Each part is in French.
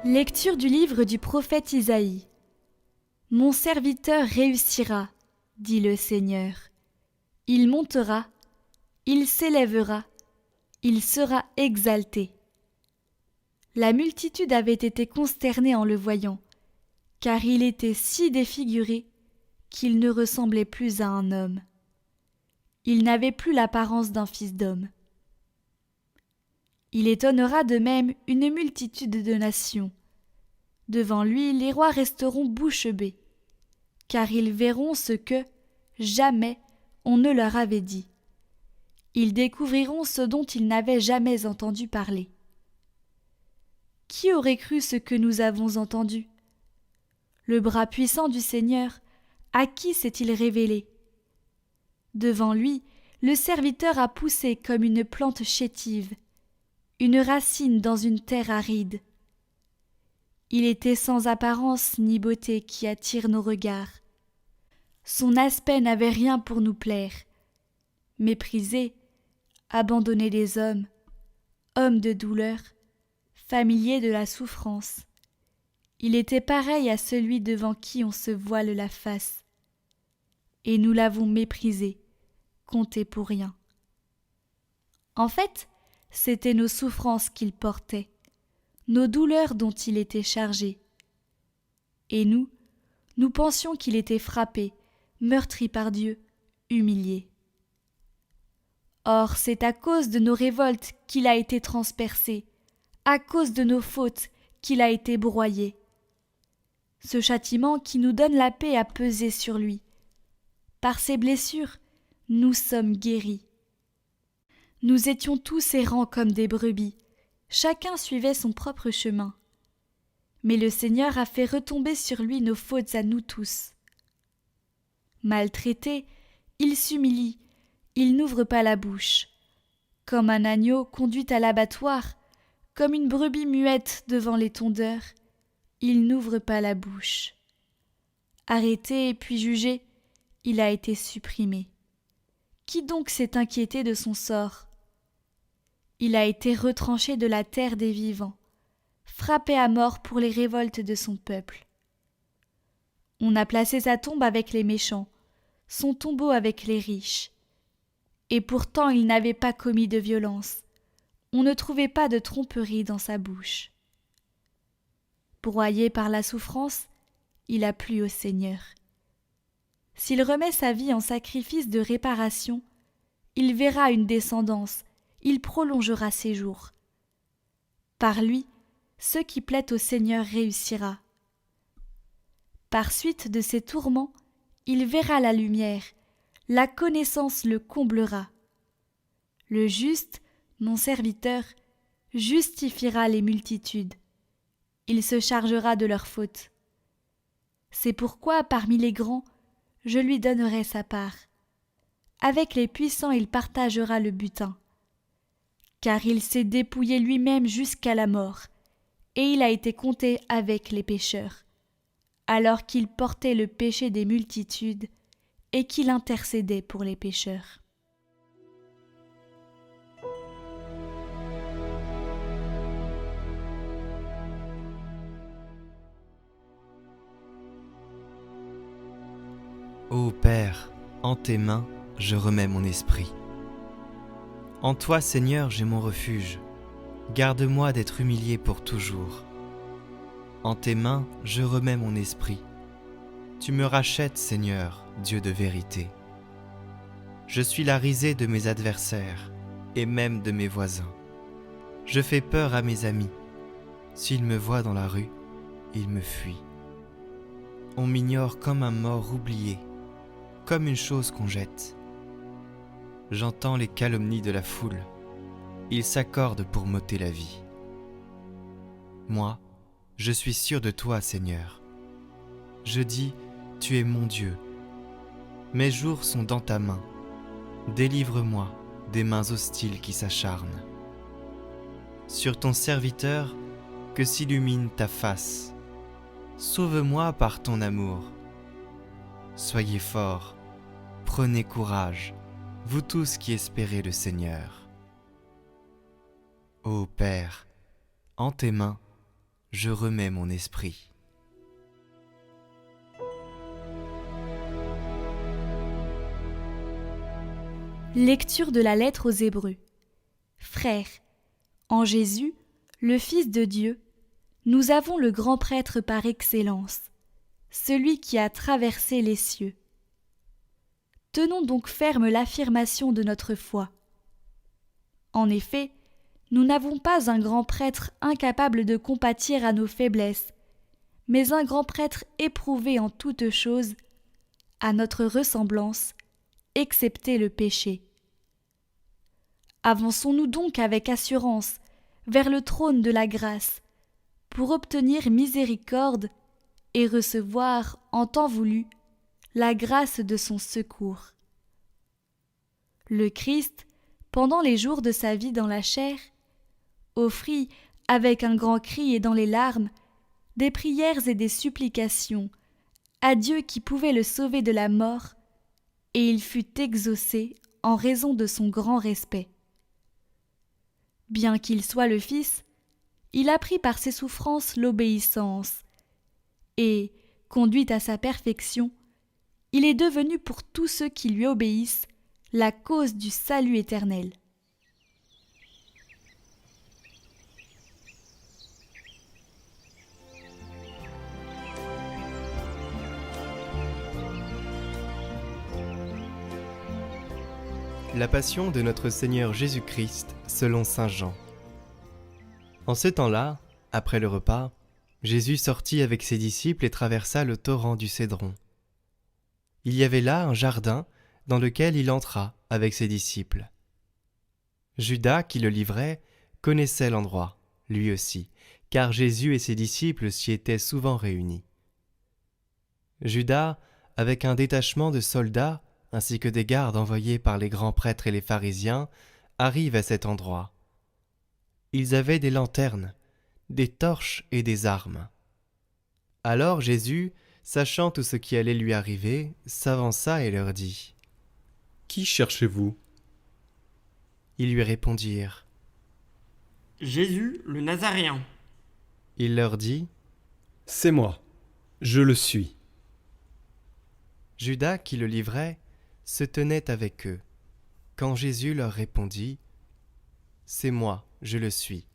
Lecture du livre du prophète Isaïe. Mon serviteur réussira, dit le Seigneur. Il montera, il s'élèvera, il sera exalté. La multitude avait été consternée en le voyant, car il était si défiguré qu'il ne ressemblait plus à un homme. Il n'avait plus l'apparence d'un fils d'homme. Il étonnera de même une multitude de nations. Devant lui, les rois resteront bouche bée, car ils verront ce que, jamais, on ne leur avait dit. Ils découvriront ce dont ils n'avaient jamais entendu parler. Qui aurait cru ce que nous avons entendu? Le bras puissant du Seigneur, à qui s'est-il révélé? Devant lui, le serviteur a poussé comme une plante chétive, une racine dans une terre aride. Il était sans apparence ni beauté qui attire nos regards. Son aspect n'avait rien pour nous plaire. Méprisé, abandonné des hommes, homme de douleur, familier de la souffrance, il était pareil à celui devant qui on se voile la face. Et nous l'avons méprisé, compté pour rien. En fait, c'étaient nos souffrances qu'il portait, nos douleurs dont il était chargé. Et nous pensions qu'il était frappé, meurtri par Dieu, humilié. Or, c'est à cause de nos révoltes qu'il a été transpercé, à cause de nos fautes qu'il a été broyé. Ce châtiment qui nous donne la paix a pesé sur lui. Par ses blessures, nous sommes guéris. Nous étions tous errants comme des brebis, chacun suivait son propre chemin. Mais le Seigneur a fait retomber sur lui nos fautes à nous tous. Maltraité, il s'humilie, il n'ouvre pas la bouche. Comme un agneau conduit à l'abattoir, comme une brebis muette devant les tondeurs, il n'ouvre pas la bouche. Arrêté puis jugé, il a été supprimé. Qui donc s'est inquiété de son sort? Il a été retranché de la terre des vivants, frappé à mort pour les révoltes de son peuple. On a placé sa tombe avec les méchants, son tombeau avec les riches. Et pourtant il n'avait pas commis de violence. On ne trouvait pas de tromperie dans sa bouche. Broyé par la souffrance, il a plu au Seigneur. S'il remet sa vie en sacrifice de réparation, il verra une descendance, il prolongera ses jours. Par lui, ce qui plaît au Seigneur réussira. Par suite de ses tourments, il verra la lumière, la connaissance le comblera. Le juste, mon serviteur, justifiera les multitudes. Il se chargera de leurs fautes. C'est pourquoi, parmi les grands, je lui donnerai sa part. Avec les puissants, il partagera le butin. Car il s'est dépouillé lui-même jusqu'à la mort, et il a été compté avec les pécheurs, alors qu'il portait le péché des multitudes et qu'il intercédait pour les pécheurs. Ô Père, en tes mains, je remets mon esprit. En toi, Seigneur, j'ai mon refuge. Garde-moi d'être humilié pour toujours. En tes mains, je remets mon esprit. Tu me rachètes, Seigneur, Dieu de vérité. Je suis la risée de mes adversaires et même de mes voisins. Je fais peur à mes amis. S'ils me voient dans la rue, ils me fuient. On m'ignore comme un mort oublié, comme une chose qu'on jette. J'entends les calomnies de la foule. Ils s'accordent pour m'ôter la vie. Moi, je suis sûr de toi, Seigneur. Je dis, tu es mon Dieu. Mes jours sont dans ta main. Délivre-moi des mains hostiles qui s'acharnent. Sur ton serviteur, que s'illumine ta face. Sauve-moi par ton amour. Soyez forts, prenez courage, vous tous qui espérez le Seigneur. Ô Père, en tes mains, je remets mon esprit. Lecture de la lettre aux Hébreux. Frères, en Jésus, le Fils de Dieu, nous avons le grand prêtre par excellence, celui qui a traversé les cieux. Tenons donc ferme l'affirmation de notre foi. En effet, nous n'avons pas un grand prêtre incapable de compatir à nos faiblesses, mais un grand prêtre éprouvé en toutes choses, à notre ressemblance, excepté le péché. Avançons-nous donc avec assurance vers le trône de la grâce, pour obtenir miséricorde et recevoir, en temps voulu, la grâce de son secours. Le Christ, pendant les jours de sa vie dans la chair, offrit, avec un grand cri et dans les larmes, des prières et des supplications à Dieu qui pouvait le sauver de la mort, et il fut exaucé en raison de son grand respect. Bien qu'il soit le Fils, il apprit par ses souffrances l'obéissance, et, conduit à sa perfection, il est devenu pour tous ceux qui lui obéissent la cause du salut éternel. La passion de notre Seigneur Jésus-Christ selon saint Jean. En ce temps-là, après le repas, Jésus sortit avec ses disciples et traversa le torrent du Cédron. Il y avait là un jardin dans lequel il entra avec ses disciples. Judas, qui le livrait, connaissait l'endroit, lui aussi, car Jésus et ses disciples s'y étaient souvent réunis. Judas, avec un détachement de soldats, ainsi que des gardes envoyés par les grands prêtres et les pharisiens, arrive à cet endroit. Ils avaient des lanternes, des torches et des armes. Alors Jésus, sachant tout ce qui allait lui arriver, s'avança et leur dit : « Qui cherchez-vous » Ils lui répondirent : « Jésus, le Nazaréen. » Il leur dit : « C'est moi, je le suis. » Judas, qui le livrait, se tenait avec eux, quand Jésus leur répondit : « C'est moi, je le suis. »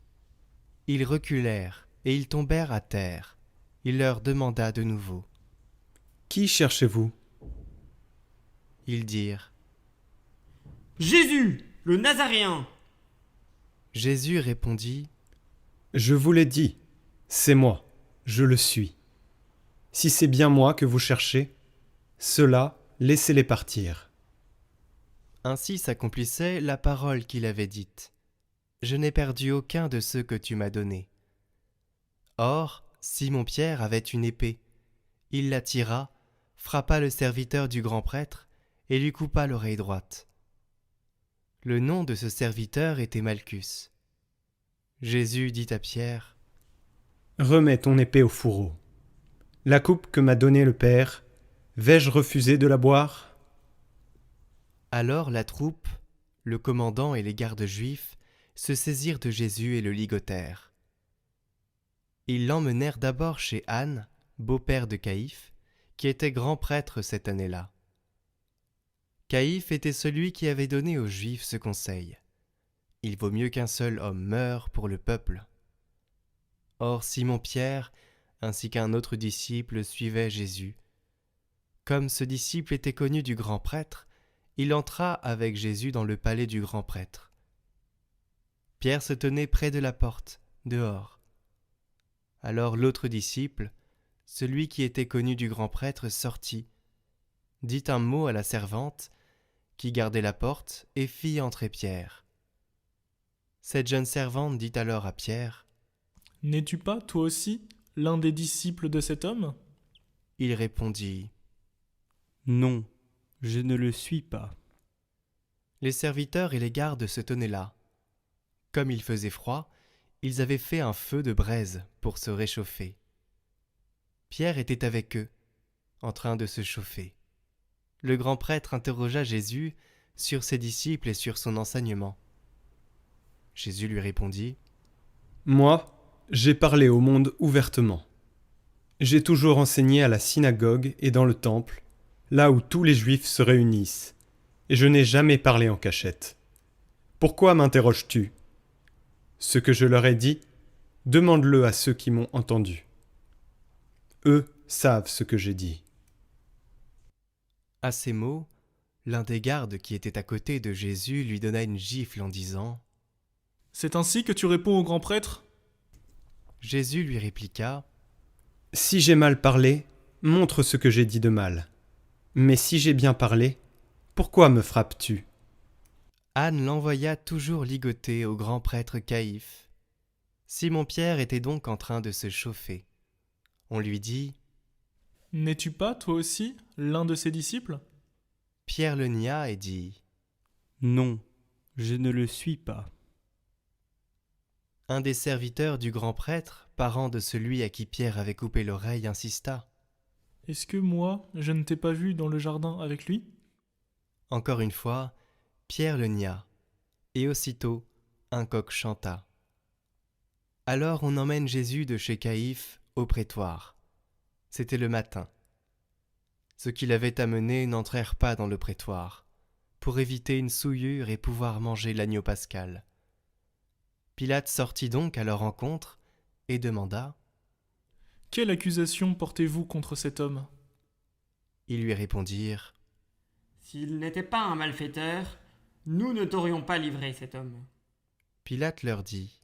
Ils reculèrent et ils tombèrent à terre. Il leur demanda de nouveau : « Qui cherchez-vous » Ils dirent : « Jésus, le Nazaréen. » Jésus répondit : « Je vous l'ai dit, c'est moi, je le suis. Si c'est bien moi que vous cherchez, ceux-là, laissez-les partir. » Ainsi s'accomplissait la parole qu'il avait dite : « Je n'ai perdu aucun de ceux que tu m'as donnés. » Or, Simon-Pierre avait une épée. Il la tira, frappa le serviteur du grand prêtre et lui coupa l'oreille droite. Le nom de ce serviteur était Malchus. Jésus dit à Pierre : « Remets ton épée au fourreau. La coupe que m'a donnée le Père, vais-je refuser de la boire ?» Alors la troupe, le commandant et les gardes juifs se saisirent de Jésus et le ligotèrent. Ils l'emmenèrent d'abord chez Anne, beau-père de Caïphe, qui était grand prêtre cette année-là. Caïphe était celui qui avait donné aux Juifs ce conseil : il vaut mieux qu'un seul homme meure pour le peuple. Or Simon-Pierre, ainsi qu'un autre disciple, suivaient Jésus. Comme ce disciple était connu du grand prêtre, il entra avec Jésus dans le palais du grand prêtre. Pierre se tenait près de la porte, dehors. Alors l'autre disciple, celui qui était connu du grand prêtre, sortit, dit un mot à la servante, qui gardait la porte, et fit entrer Pierre. Cette jeune servante dit alors à Pierre : « N'es-tu pas, toi aussi, l'un des disciples de cet homme » Il répondit : « Non, je ne le suis pas. » Les serviteurs et les gardes se tenaient là. Comme il faisait froid, ils avaient fait un feu de braise pour se réchauffer. Pierre était avec eux, en train de se chauffer. Le grand prêtre interrogea Jésus sur ses disciples et sur son enseignement. Jésus lui répondit : « Moi, J'ai parlé au monde ouvertement. J'ai toujours enseigné à la synagogue et dans le temple, là où tous les Juifs se réunissent, et je n'ai jamais parlé en cachette. Pourquoi m'interroges-tu ? Ce que je leur ai dit, demande-le à ceux qui m'ont entendu. Eux savent ce que j'ai dit. » À ces mots, l'un des gardes qui était à côté de Jésus lui donna une gifle en disant « C'est ainsi que tu réponds au grand prêtre ?» Jésus lui répliqua « Si j'ai mal parlé, montre ce que j'ai dit de mal. Mais si j'ai bien parlé, pourquoi me frappes-tu » Anne l'envoya toujours ligoter au grand prêtre Caïphe. Simon-Pierre était donc en train de se chauffer. On lui dit « N'es-tu pas, toi aussi, l'un de ses disciples ?» Pierre le nia et dit « Non, je ne le suis pas. » Un des serviteurs du grand prêtre, parent de celui à qui Pierre avait coupé l'oreille, insista. « Est-ce que moi, je ne t'ai pas vu dans le jardin avec lui ?» Encore une fois, Pierre le nia, et aussitôt un coq chanta. Alors on emmène Jésus de chez Caïphe au prétoire. C'était le matin. Ceux qui l'avaient amené n'entrèrent pas dans le prétoire, pour éviter une souillure et pouvoir manger l'agneau pascal. Pilate sortit donc à leur rencontre et demanda « Quelle accusation portez-vous contre cet homme ?» Ils lui répondirent « S'il n'était pas un malfaiteur, nous ne t'aurions pas livré cet homme. » Pilate leur dit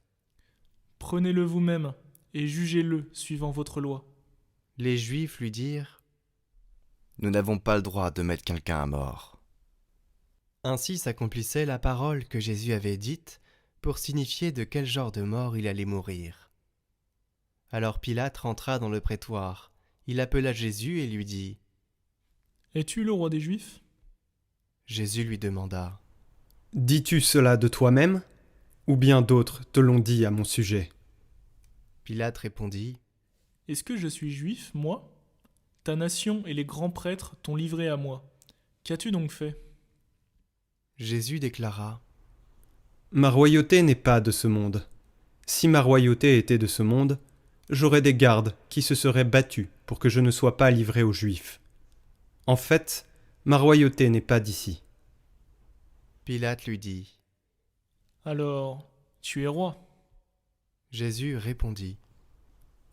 « Prenez-le vous-même et jugez-le suivant votre loi. » Les Juifs lui dirent Nous n'avons pas le droit de mettre quelqu'un à mort. Ainsi s'accomplissait la parole que Jésus avait dite pour signifier de quel genre de mort il allait mourir. Alors Pilate rentra dans le prétoire. Il appela Jésus et lui dit « Es-tu le roi des Juifs ?» Jésus lui demanda « Dis-tu cela de toi-même, ou bien d'autres te l'ont dit à mon sujet ?» Pilate répondit « Est-ce que je suis juif, moi ? Ta nation et les grands prêtres t'ont livré à moi. Qu'as-tu donc fait ?» Jésus déclara Ma royauté n'est pas de ce monde. Si ma royauté était de ce monde, j'aurais des gardes qui se seraient battus pour que je ne sois pas livré aux Juifs. En fait, ma royauté n'est pas d'ici. » Pilate lui dit Alors, tu es roi. Jésus répondit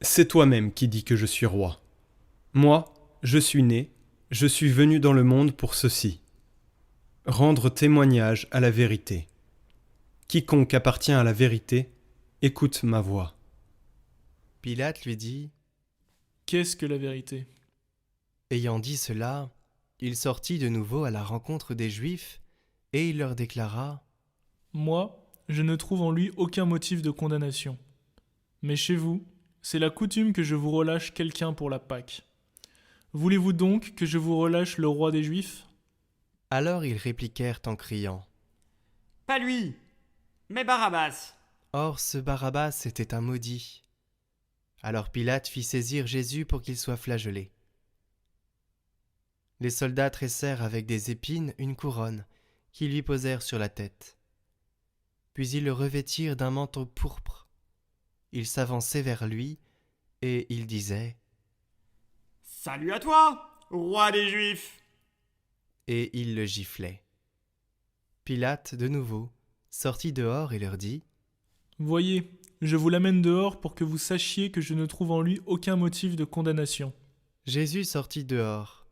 C'est toi-même qui dis que je suis roi. Moi, je suis né, je suis venu dans le monde pour ceci. Rendre témoignage à la vérité. Quiconque appartient à la vérité, écoute ma voix. Pilate lui dit Qu'est-ce que la vérité ? Ayant dit cela, il sortit de nouveau à la rencontre des Juifs et il leur déclara Moi, je ne trouve en lui aucun motif de condamnation. Mais chez vous, c'est la coutume que je vous relâche quelqu'un pour la Pâque. Voulez-vous donc que je vous relâche le roi des Juifs ? Alors ils répliquèrent en criant « Pas lui, mais Barabbas !» Or ce Barabbas était un maudit. Alors Pilate fit saisir Jésus pour qu'il soit flagellé. Les soldats tressèrent avec des épines une couronne qui lui posèrent sur la tête. Puis ils le revêtirent d'un manteau pourpre. Ils s'avançaient vers lui et ils disaient « Salut à toi, roi des Juifs !» Et ils le giflaient. Pilate, de nouveau, sortit dehors et leur dit « Voyez, je vous l'amène dehors pour que vous sachiez que je ne trouve en lui aucun motif de condamnation. » Jésus sortit dehors,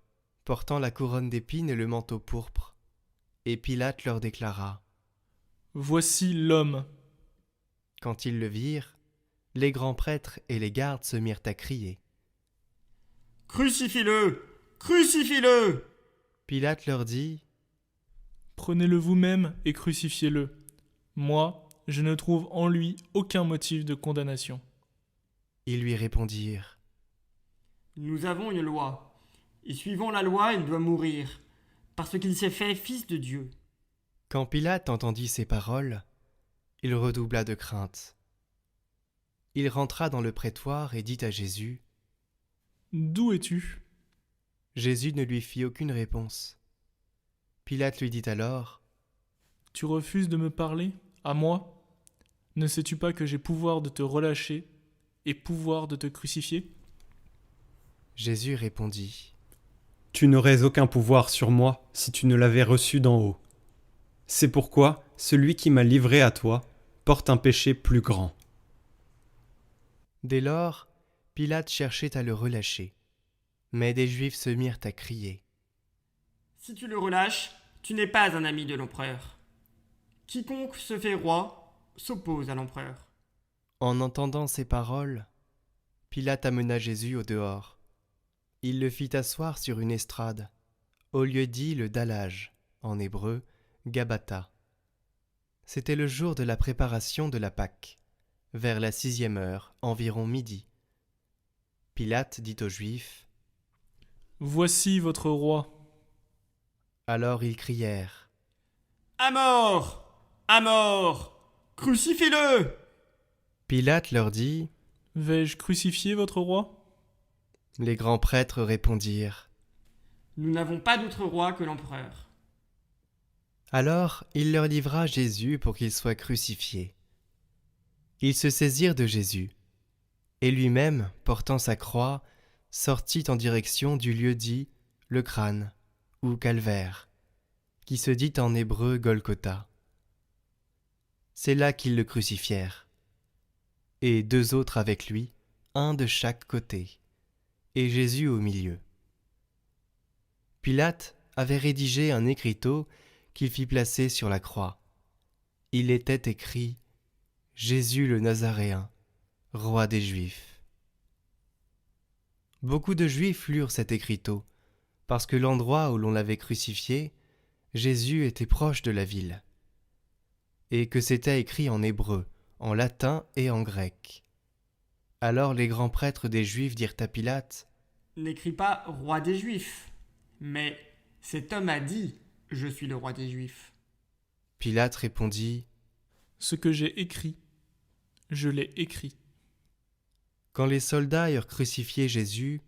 portant la couronne d'épines et le manteau pourpre. Et Pilate leur déclara « Voici l'homme !» Quand ils le virent, les grands prêtres et les gardes se mirent à crier. « Crucifie-le ! Crucifie-le !» Pilate leur dit « Prenez-le vous-même et crucifiez-le. Moi, je ne trouve en lui aucun motif de condamnation. » Ils lui répondirent « Nous avons une loi, et suivant la loi, il doit mourir, parce qu'il s'est fait fils de Dieu. » Quand Pilate entendit ces paroles, il redoubla de crainte. Il rentra dans le prétoire et dit à Jésus « D'où es-tu » Jésus ne lui fit aucune réponse. Pilate lui dit alors « Tu refuses de me parler, à moi ? Ne sais-tu pas que j'ai pouvoir de te relâcher et pouvoir de te crucifier ? Jésus répondit, Tu n'aurais aucun pouvoir sur moi si tu ne l'avais reçu d'en haut. C'est pourquoi celui qui m'a livré à toi porte un péché plus grand. Dès lors, Pilate cherchait à le relâcher. Mais des Juifs se mirent à crier. Si tu le relâches, tu n'es pas un ami de l'empereur. Quiconque se fait roi s'oppose à l'empereur. En entendant ces paroles, Pilate amena Jésus au dehors. Il le fit asseoir sur une estrade, au lieu dit le dallage, en hébreu, Gabbatha. C'était le jour de la préparation de la Pâque, vers la 6e heure, environ midi. Pilate dit aux Juifs, « Voici votre roi. » Alors ils crièrent, « À mort! À mort! Crucifiez-le » Pilate leur dit, « Vais-je crucifier votre roi ?» Les grands prêtres répondirent. Nous n'avons pas d'autre roi que l'empereur. Alors il leur livra Jésus pour qu'il soit crucifié. Ils se saisirent de Jésus, et lui-même, portant sa croix, sortit en direction du lieu dit le crâne, ou calvaire, qui se dit en hébreu Golgotha. C'est là qu'ils le crucifièrent, et 2 autres avec lui, un de chaque côté, et Jésus au milieu. Pilate avait rédigé un écriteau qu'il fit placer sur la croix. Il était écrit « Jésus le Nazaréen, roi des Juifs ». Beaucoup de Juifs lurent cet écriteau, parce que l'endroit où l'on l'avait crucifié, Jésus était proche de la ville, et que c'était écrit en hébreu, en latin et en grec. Alors les grands prêtres des Juifs dirent à Pilate, « N'écris pas roi des Juifs, mais cet homme a dit « Je suis le roi des Juifs ». Pilate répondit, « Ce que j'ai écrit, je l'ai écrit. » Quand les soldats eurent crucifié Jésus,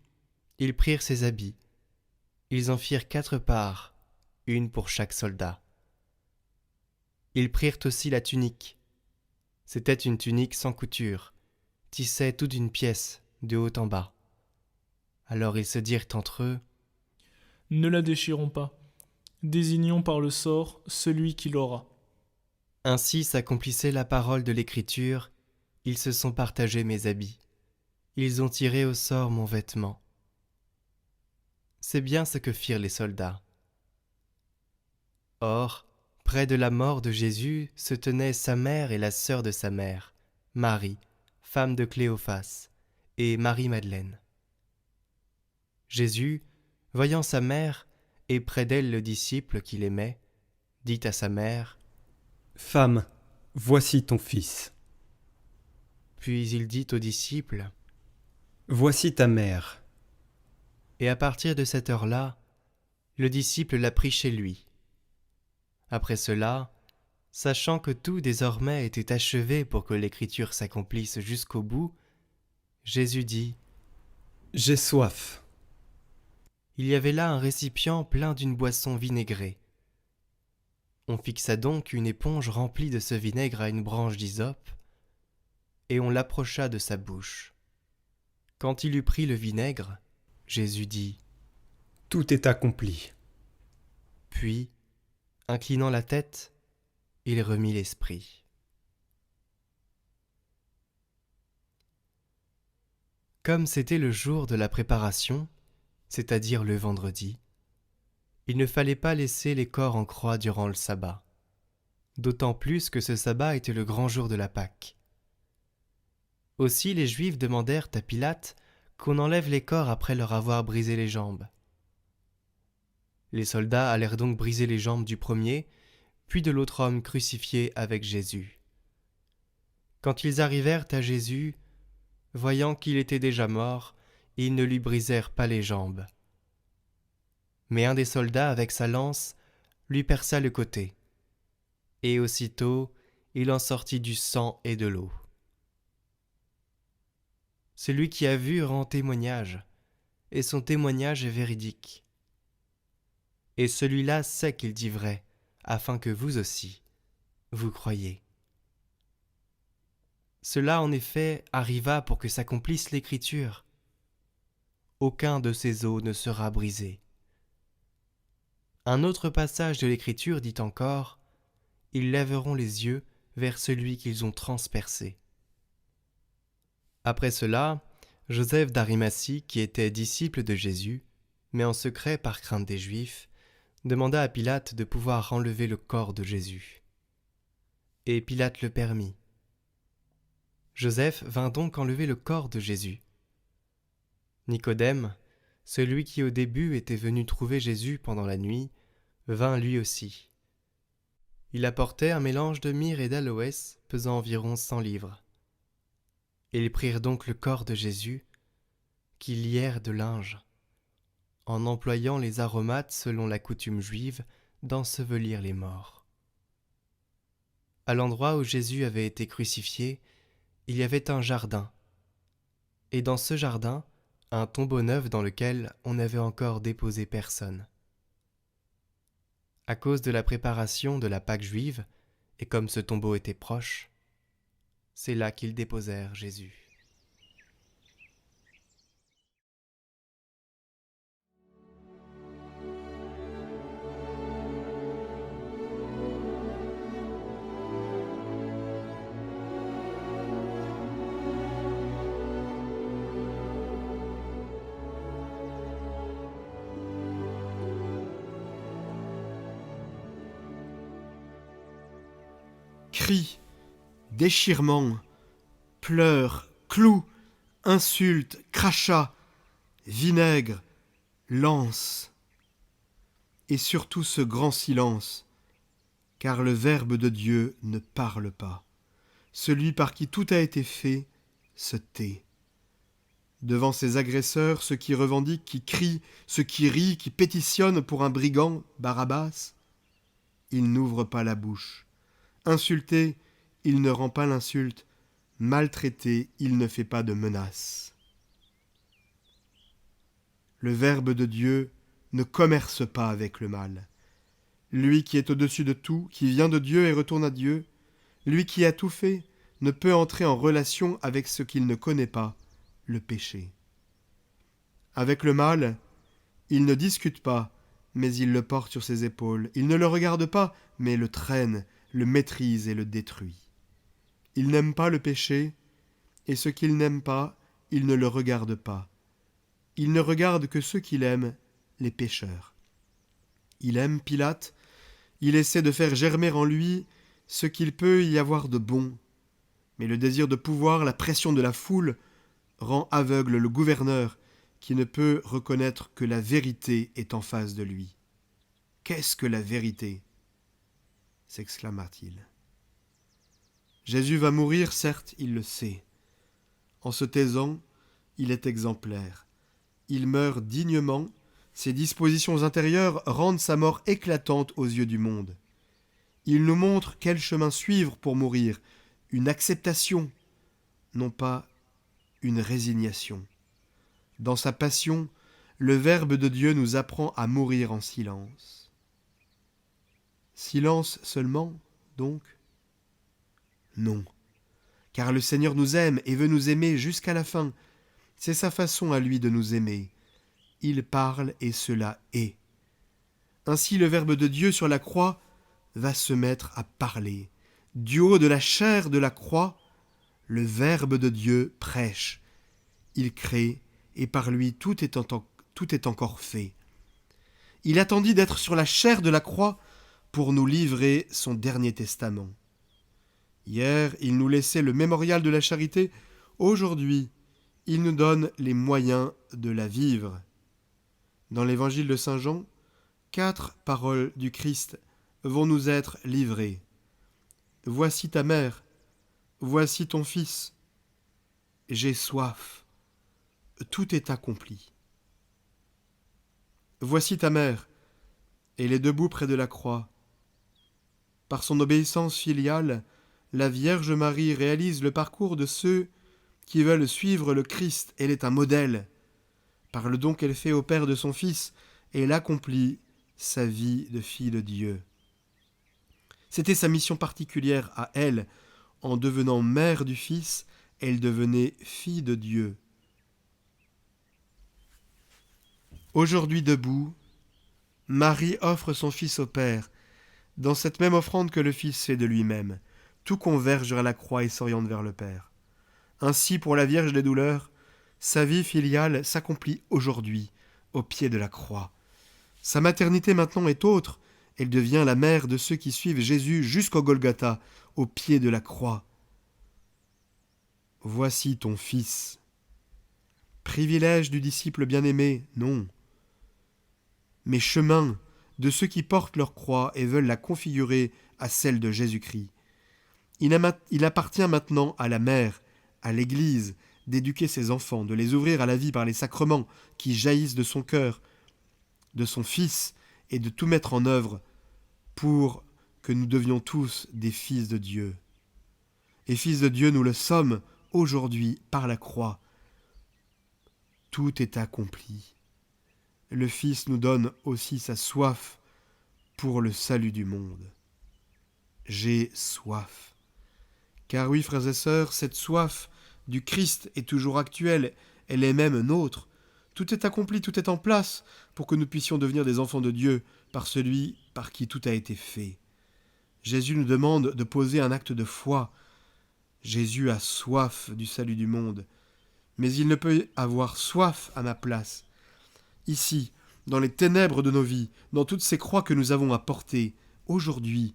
ils prirent ses habits. Ils en firent 4 parts, une pour chaque soldat. Ils prirent aussi la tunique. C'était une tunique sans couture, tissée toute d'une pièce, de haut en bas. Alors ils se dirent entre eux, « Ne la déchirons pas. Désignons par le sort celui qui l'aura. » Ainsi s'accomplissait la parole de l'Écriture, ils se sont partagés mes habits. Ils ont tiré au sort mon vêtement. C'est bien ce que firent les soldats. Or, près de la mort de Jésus se tenaient sa mère et la sœur de sa mère, Marie, femme de Cléophas, et Marie-Madeleine. Jésus, voyant sa mère et près d'elle le disciple qu'il aimait, dit à sa mère, « Femme, voici ton fils. » Puis il dit au disciple, « Voici ta mère. » Et à partir de cette heure-là, le disciple l'a pris chez lui. Après cela, sachant que tout désormais était achevé pour que l'Écriture s'accomplisse jusqu'au bout, Jésus dit, « J'ai soif. » Il y avait là un récipient plein d'une boisson vinaigrée. On fixa donc une éponge remplie de ce vinaigre à une branche d'hysope, et on l'approcha de sa bouche. Quand il eut pris le vinaigre, Jésus dit, « Tout est accompli. » Puis, inclinant la tête, il remit l'esprit. Comme c'était le jour de la préparation, c'est-à-dire le vendredi, il ne fallait pas laisser les corps en croix durant le sabbat, d'autant plus que ce sabbat était le grand jour de la Pâque. Aussi les Juifs demandèrent à Pilate qu'on enlève les corps après leur avoir brisé les jambes. Les soldats allèrent donc briser les jambes du premier, puis de l'autre homme crucifié avec Jésus. Quand ils arrivèrent à Jésus, voyant qu'il était déjà mort, ils ne lui brisèrent pas les jambes. Mais un des soldats, avec sa lance, lui perça le côté, et aussitôt il en sortit du sang et de l'eau. Celui qui a vu rend témoignage, et son témoignage est véridique. Et celui-là sait qu'il dit vrai, afin que vous aussi, vous croyiez. Cela en effet arriva pour que s'accomplisse l'Écriture. Aucun de ces os ne sera brisé. Un autre passage de l'Écriture dit encore « Ils lèveront les yeux vers celui qu'ils ont transpercé. » Après cela, Joseph d'Arimathie, qui était disciple de Jésus, mais en secret par crainte des Juifs, demanda à Pilate de pouvoir enlever le corps de Jésus. Et Pilate le permit. Joseph vint donc enlever le corps de Jésus. Nicodème, celui qui au début était venu trouver Jésus pendant la nuit, vint lui aussi. Il apportait un mélange de myrrhe et d'aloès pesant environ 100 livres. Ils prirent donc le corps de Jésus, qu'ils lièrent de linge, en employant les aromates selon la coutume juive d'ensevelir les morts. À l'endroit où Jésus avait été crucifié, il y avait un jardin, et dans ce jardin, un tombeau neuf dans lequel on n'avait encore déposé personne. À cause de la préparation de la Pâque juive, et comme ce tombeau était proche, c'est là qu'ils déposèrent Jésus. Cris, déchirements, pleurs, clous, insultes, crachats, vinaigre, lance. Et surtout ce grand silence, car le Verbe de Dieu ne parle pas. Celui par qui tout a été fait se tait. Devant ses agresseurs, ceux qui revendiquent, qui crient, ceux qui rient, qui pétitionnent pour un brigand, Barabbas, il n'ouvre pas la bouche. Insulté, il ne rend pas l'insulte. Maltraité, il ne fait pas de menaces. Le Verbe de Dieu ne commerce pas avec le mal. Lui qui est au-dessus de tout, qui vient de Dieu et retourne à Dieu, lui qui a tout fait, ne peut entrer en relation avec ce qu'il ne connaît pas, le péché. Avec le mal, il ne discute pas, mais il le porte sur ses épaules. Il ne le regarde pas, mais le traîne, le maîtrise et le détruit. Il n'aime pas le péché, et ce qu'il n'aime pas, il ne le regarde pas. Il ne regarde que ceux qu'il aime, les pécheurs. Il aime Pilate, il essaie de faire germer en lui ce qu'il peut y avoir de bon. Mais le désir de pouvoir, la pression de la foule, rend aveugle le gouverneur qui ne peut reconnaître que la vérité est en face de lui. « Qu'est-ce que la vérité ?» s'exclama-t-il. Jésus va mourir, certes, il le sait. En se taisant, il est exemplaire. Il meurt dignement, ses dispositions intérieures rendent sa mort éclatante aux yeux du monde. Il nous montre quel chemin suivre pour mourir, une acceptation, non pas une résignation. Dans sa passion, le Verbe de Dieu nous apprend à mourir en silence. Silence seulement, donc ? Non, car le Seigneur nous aime et veut nous aimer jusqu'à la fin. C'est sa façon à lui de nous aimer. Il parle et cela est. Ainsi le Verbe de Dieu sur la croix va se mettre à parler. Du haut de la chair de la croix, le Verbe de Dieu prêche. Il crée et par lui tout est encore fait. Il attendit d'être sur la chair de la croix pour nous livrer son dernier testament. Hier, il nous laissait le mémorial de la charité. Aujourd'hui, il nous donne les moyens de la vivre. Dans l'évangile de Saint Jean, 4 paroles du Christ vont nous être livrées. Voici ta mère, voici ton fils. J'ai soif. Tout est accompli. Voici ta mère. Elle est debout près de la croix. Par son obéissance filiale, la Vierge Marie réalise le parcours de ceux qui veulent suivre le Christ. Elle est un modèle. Par le don qu'elle fait au Père de son Fils, elle accomplit sa vie de fille de Dieu. C'était sa mission particulière à elle, en devenant mère du Fils, elle devenait fille de Dieu. Aujourd'hui debout, Marie offre son Fils au Père, dans cette même offrande que le Fils fait de lui-même. Tout converge vers la croix et s'oriente vers le Père. Ainsi, pour la Vierge des douleurs, sa vie filiale s'accomplit aujourd'hui, au pied de la croix. Sa maternité maintenant est autre, elle devient la mère de ceux qui suivent Jésus jusqu'au Golgotha, au pied de la croix. Voici ton Fils. Privilège du disciple bien-aimé, non. Mais chemin de ceux qui portent leur croix et veulent la configurer à celle de Jésus-Christ. Il appartient maintenant à la mère, à l'Église, d'éduquer ses enfants, de les ouvrir à la vie par les sacrements qui jaillissent de son cœur, de son Fils, et de tout mettre en œuvre pour que nous devions tous des fils de Dieu. Et fils de Dieu, nous le sommes aujourd'hui par la croix. Tout est accompli. Le Fils nous donne aussi sa soif pour le salut du monde. J'ai soif. Car oui, frères et sœurs, cette soif du Christ est toujours actuelle, elle est même nôtre. Tout est accompli, tout est en place pour que nous puissions devenir des enfants de Dieu par celui par qui tout a été fait. Jésus nous demande de poser un acte de foi. Jésus a soif du salut du monde, mais il ne peut avoir soif à ma place. Ici, dans les ténèbres de nos vies, dans toutes ces croix que nous avons à porter, aujourd'hui,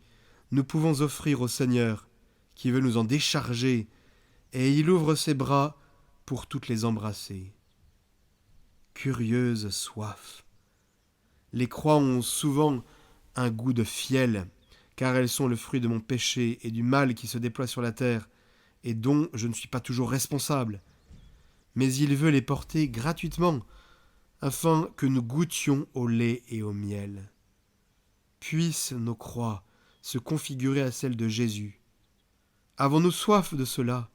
nous pouvons offrir au Seigneur, qui veut nous en décharger, et il ouvre ses bras pour toutes les embrasser. Curieuse soif. Les croix ont souvent un goût de fiel, car elles sont le fruit de mon péché et du mal qui se déploie sur la terre, et dont je ne suis pas toujours responsable. Mais il veut les porter gratuitement, afin que nous goûtions au lait et au miel. Puissent nos croix se configurer à celles de Jésus. Avons-nous soif de cela ?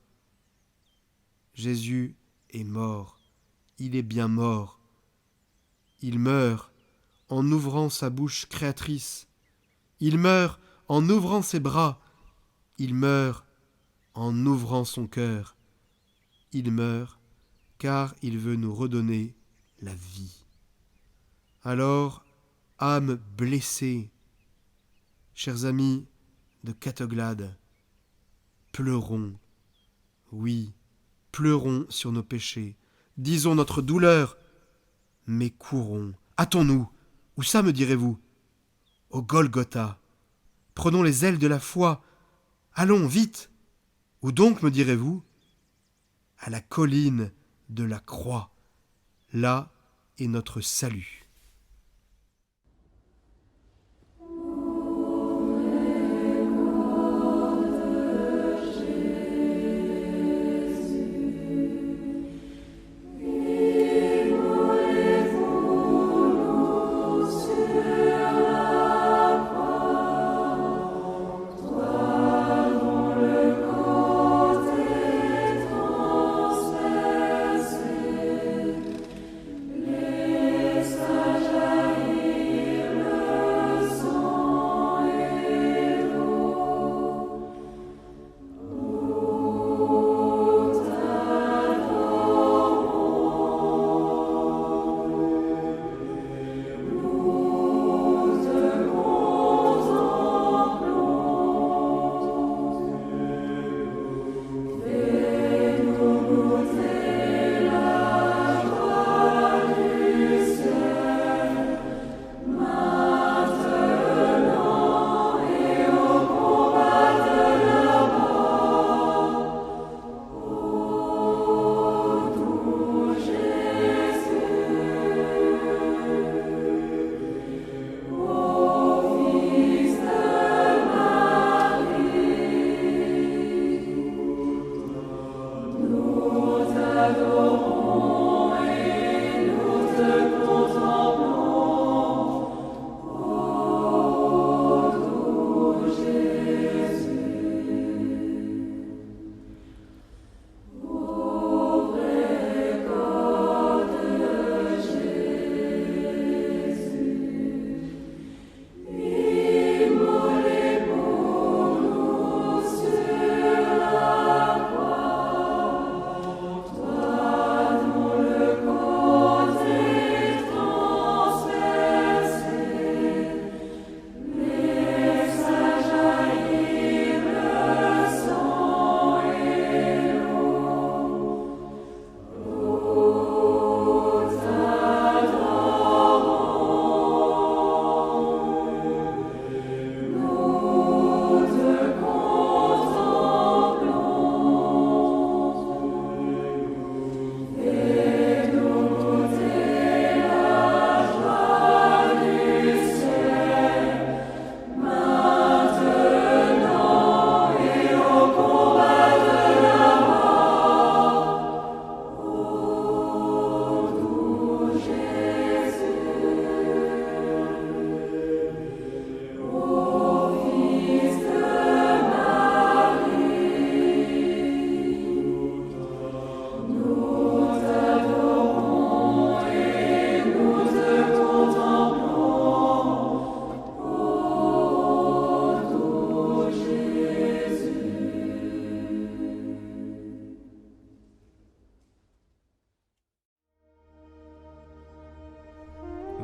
Jésus est mort, il est bien mort. Il meurt en ouvrant sa bouche créatrice. Il meurt en ouvrant ses bras. Il meurt en ouvrant son cœur. Il meurt car il veut nous redonner la vie. Alors, âme blessée, chers amis de Catoglade, pleurons, oui, pleurons sur nos péchés, disons notre douleur, mais courons, hâtons-nous, où ça me direz-vous ? Au Golgotha, prenons les ailes de la foi, allons vite, où donc me direz-vous ? À la colline de la croix, là est notre salut. Sa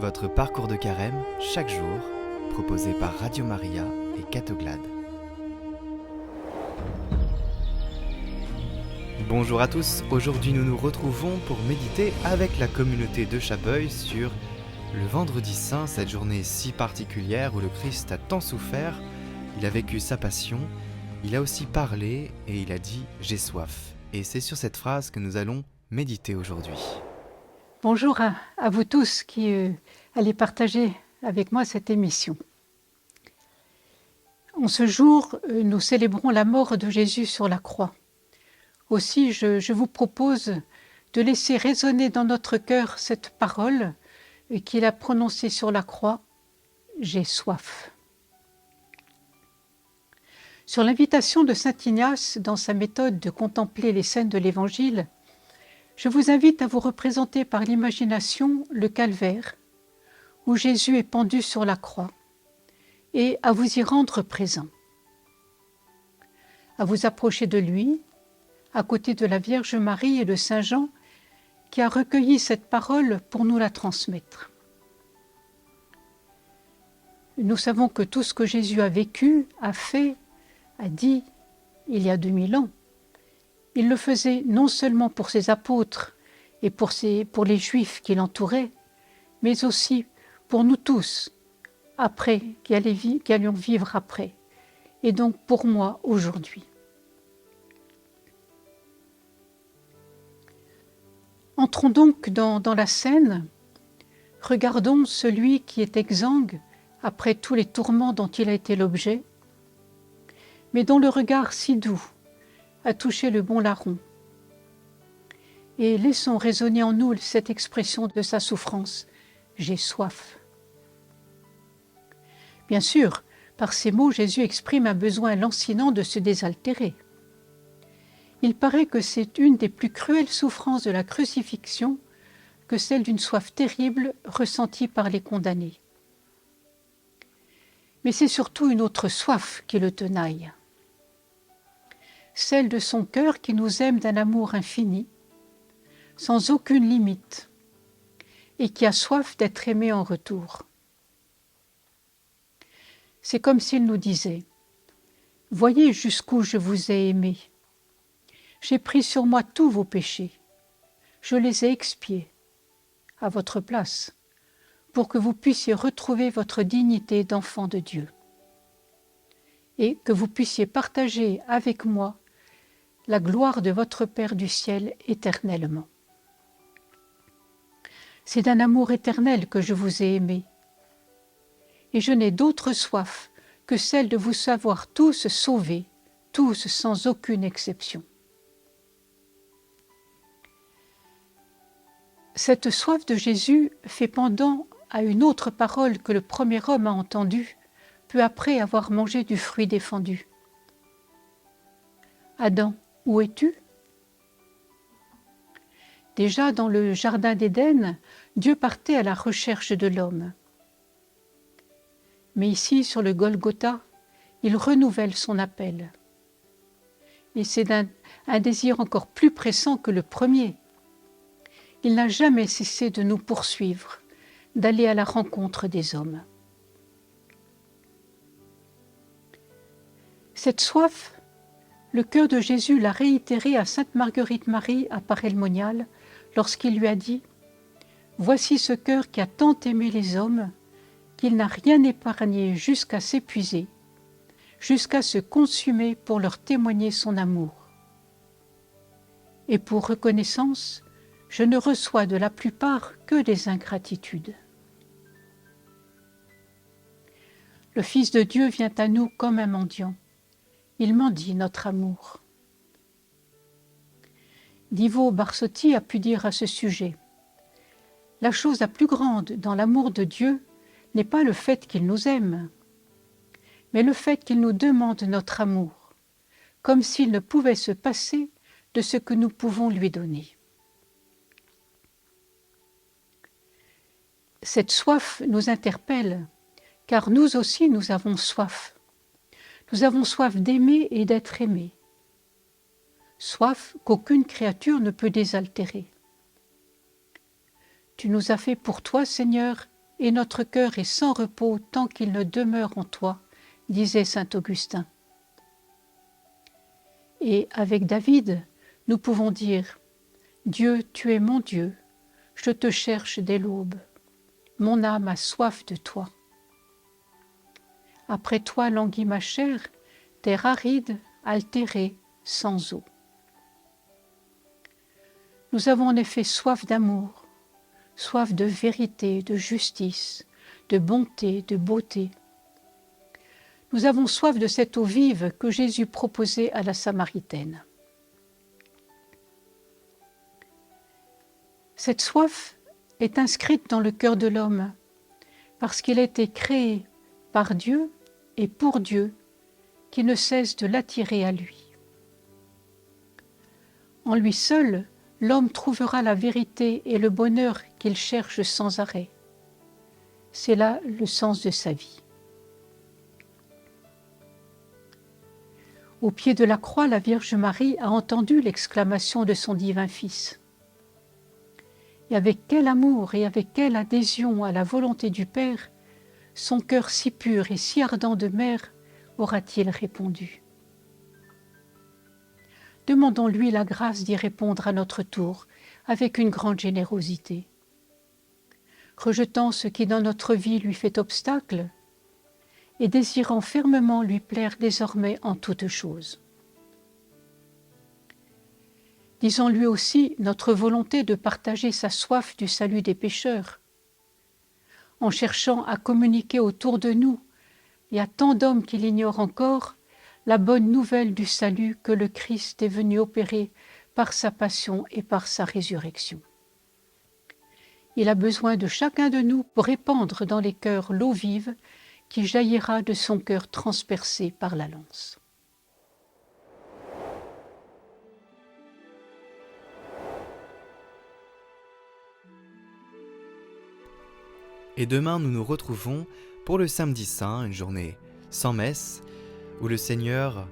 votre parcours de carême chaque jour, proposé par Radio Maria et Catoglade. Bonjour à tous, aujourd'hui nous nous retrouvons pour méditer avec la communauté de Chapeuil sur le Vendredi Saint, cette journée si particulière où le Christ a tant souffert, il a vécu sa passion, il a aussi parlé et il a dit « j'ai soif ». Et c'est sur cette phrase que nous allons méditer aujourd'hui. Bonjour à vous tous qui allez partager avec moi cette émission. En ce jour, nous célébrons la mort de Jésus sur la croix. Aussi, je vous propose de laisser résonner dans notre cœur cette parole qu'il a prononcée sur la croix, « J'ai soif ». Sur l'invitation de saint Ignace, dans sa méthode de contempler les scènes de l'Évangile, je vous invite à vous représenter par l'imagination le calvaire, où Jésus est pendu sur la croix, et à vous y rendre présent. À vous approcher de lui, à côté de la Vierge Marie et de Saint Jean, qui a recueilli cette parole pour nous la transmettre. Nous savons que tout ce que Jésus a vécu, a fait, a dit, il y a 2000 ans, il le faisait non seulement pour ses apôtres et pour les Juifs qui l'entouraient, mais aussi pour nous tous, après, qui allions vivre après, et donc pour moi aujourd'hui. Entrons donc dans la scène, regardons celui qui est exsangue après tous les tourments dont il a été l'objet, mais dont le regard si doux a touché le bon larron. Et laissons résonner en nous cette expression de sa souffrance, « J'ai soif ». Bien sûr, par ces mots, Jésus exprime un besoin lancinant de se désaltérer. Il paraît que c'est une des plus cruelles souffrances de la crucifixion que celle d'une soif terrible ressentie par les condamnés. Mais c'est surtout une autre soif qui le tenaille. Celle de son cœur qui nous aime d'un amour infini, sans aucune limite, et qui a soif d'être aimé en retour. C'est comme s'il nous disait « Voyez jusqu'où je vous ai aimé. J'ai pris sur moi tous vos péchés. Je les ai expiés, à votre place, pour que vous puissiez retrouver votre dignité d'enfant de Dieu. Et que vous puissiez partager avec moi la gloire de votre Père du ciel éternellement. C'est d'un amour éternel que je vous ai aimé, et je n'ai d'autre soif que celle de vous savoir tous sauvés, tous sans aucune exception. Cette soif de Jésus fait pendant à une autre parole que le premier homme a entendue, peu après avoir mangé du fruit défendu. « Adam, où es-tu » Déjà dans le jardin d'Éden, Dieu partait à la recherche de l'homme. Mais ici, sur le Golgotha, il renouvelle son appel. Et c'est un désir encore plus pressant que le premier. Il n'a jamais cessé de nous poursuivre, d'aller à la rencontre des hommes. Cette soif, le cœur de Jésus l'a réitérée à sainte Marguerite Marie à Paray-le-Monial lorsqu'il lui a dit « Voici ce cœur qui a tant aimé les hommes qu'il n'a rien épargné jusqu'à s'épuiser, jusqu'à se consumer pour leur témoigner son amour. Et pour reconnaissance, je ne reçois de la plupart que des ingratitudes. » Le Fils de Dieu vient à nous comme un mendiant. Il mendie notre amour. Divo Barsotti a pu dire à ce sujet « La chose la plus grande dans l'amour de Dieu n'est pas le fait qu'il nous aime, mais le fait qu'il nous demande notre amour, comme s'il ne pouvait se passer de ce que nous pouvons lui donner. » Cette soif nous interpelle, car nous aussi nous avons soif. Nous avons soif d'aimer et d'être aimés. Soif qu'aucune créature ne peut désaltérer. Tu nous as fait pour toi, Seigneur, et notre cœur est sans repos tant qu'il ne demeure en toi, disait saint Augustin. Et avec David, nous pouvons dire « Dieu, tu es mon Dieu, je te cherche dès l'aube, mon âme a soif de toi. » Après toi languit ma chair, terre aride, altérée, sans eau. Nous avons en effet soif d'amour, soif de vérité, de justice, de bonté, de beauté. Nous avons soif de cette eau vive que Jésus proposait à la Samaritaine. Cette soif est inscrite dans le cœur de l'homme parce qu'il a été créé par Dieu et pour Dieu qui ne cesse de l'attirer à lui. En lui seul, l'homme trouvera la vérité et le bonheur qu'il cherche sans arrêt. C'est là le sens de sa vie. Au pied de la croix, la Vierge Marie a entendu l'exclamation de son divin Fils. Et avec quel amour et avec quelle adhésion à la volonté du Père, son cœur si pur et si ardent de mère aura-t-il répondu. Demandons-lui la grâce d'y répondre à notre tour avec une grande générosité. Rejetant ce qui dans notre vie lui fait obstacle et désirant fermement lui plaire désormais en toutes choses. Disons-lui aussi notre volonté de partager sa soif du salut des pécheurs, en cherchant à communiquer autour de nous et à tant d'hommes qui l'ignorent encore, la bonne nouvelle du salut que le Christ est venu opérer par sa passion et par sa résurrection. Il a besoin de chacun de nous pour répandre dans les cœurs l'eau vive qui jaillira de son cœur transpercé par la lance. Et demain, nous nous retrouvons pour le samedi saint, une journée sans messe, où le Seigneur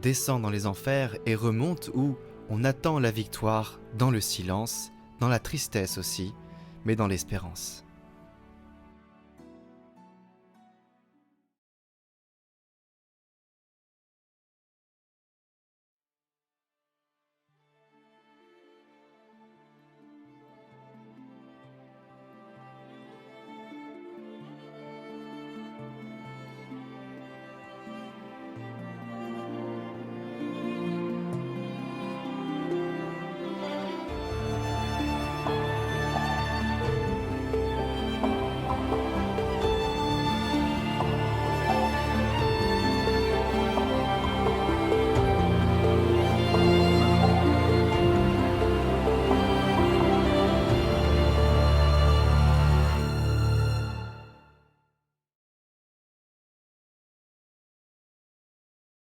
descend dans les enfers et remonte, où on attend la victoire dans le silence, dans la tristesse aussi, mais dans l'espérance.